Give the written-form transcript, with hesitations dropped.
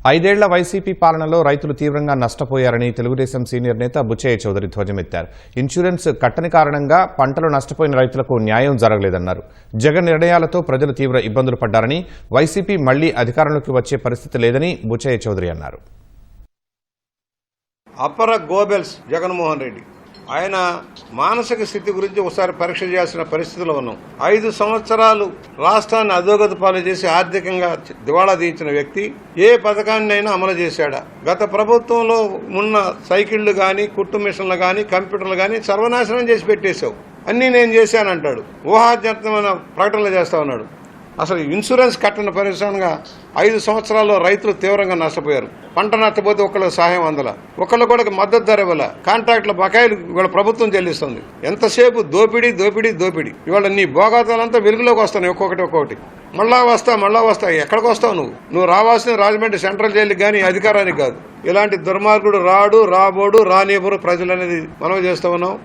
ఐదేళ్ల వైసీపీ పాలనలో రైతులు తీవ్రంగా నష్టపోయారని తెలుగుదేశం సీనియర్ నేత బుచ్చయ్య చౌదరి ధ్వజమెత్తారు. ఇన్సూరెన్స్ కట్టని కారణంగా పంటలు నష్టపోయిన రైతులకు న్యాయం జరగలేదన్నారు. జగన్ నిర్ణయాలతో ప్రజలు తీవ్ర ఇబ్బందులు పడ్డారని, వైసీపీ మళ్లీ అధికారంలోకి వచ్చే పరిస్థితి లేదని బుచ్చయ్య చౌదరి అన్నారు. అపర గోబెల్స్ జగన్మోహన్ రెడ్డి ఆయన మానసిక స్థితి గురించి ఒకసారి పరీక్ష చేయాల్సిన పరిస్థితిలో ఉన్నాం. 5 సంవత్సరాలు రాష్ట్రాన్ని అధోగతి పాలు చేసి ఆర్థికంగా దివాళా తీయించిన వ్యక్తి ఏ పథకాన్నైనా అమలు చేశాడా? గత ప్రభుత్వంలో ఉన్న సైకిళ్లు గాని, కుట్టు మిషన్లు గాని, కంప్యూటర్లు గాని సర్వనాశనం చేసి పెట్టేశావు. అన్నీ నేను చేశానంటాడు. ఊహాజనితమైన ప్రకటనలు చేస్తా ఉన్నాడు. అసలు ఇన్సూరెన్స్ కట్టని పరిశ్రమగా 5 సంవత్సరాల్లో రైతులు తీవ్రంగా నష్టపోయారు. పంట నష్టపోతే ఒకళ్ళకి సహాయం అందల, ఒకళ్ళు కూడా మద్దతు ధర ఇవ్వాల, కాంట్రాక్టుల బకాయిలు ఇవాళ ప్రభుత్వం చెల్లిస్తుంది. ఎంతసేపు దోపిడీ దోపిడీ దోపిడీ. ఇవాళ నీ భోగాతాలంతా వెలుగులోకి వస్తాయి ఒక్కొక్కటి. మళ్ళా వస్తా ఎక్కడికి వస్తావు? నువ్వు రావాల్సిన రాజమండ్రి సెంట్రల్ జైలుకి కానీ అధికారానికి కాదు. ఇలాంటి దుర్మార్గుడు రాబోడు రానివ్వరు ప్రజలు అనేది మనం చేస్తూ ఉన్నాం.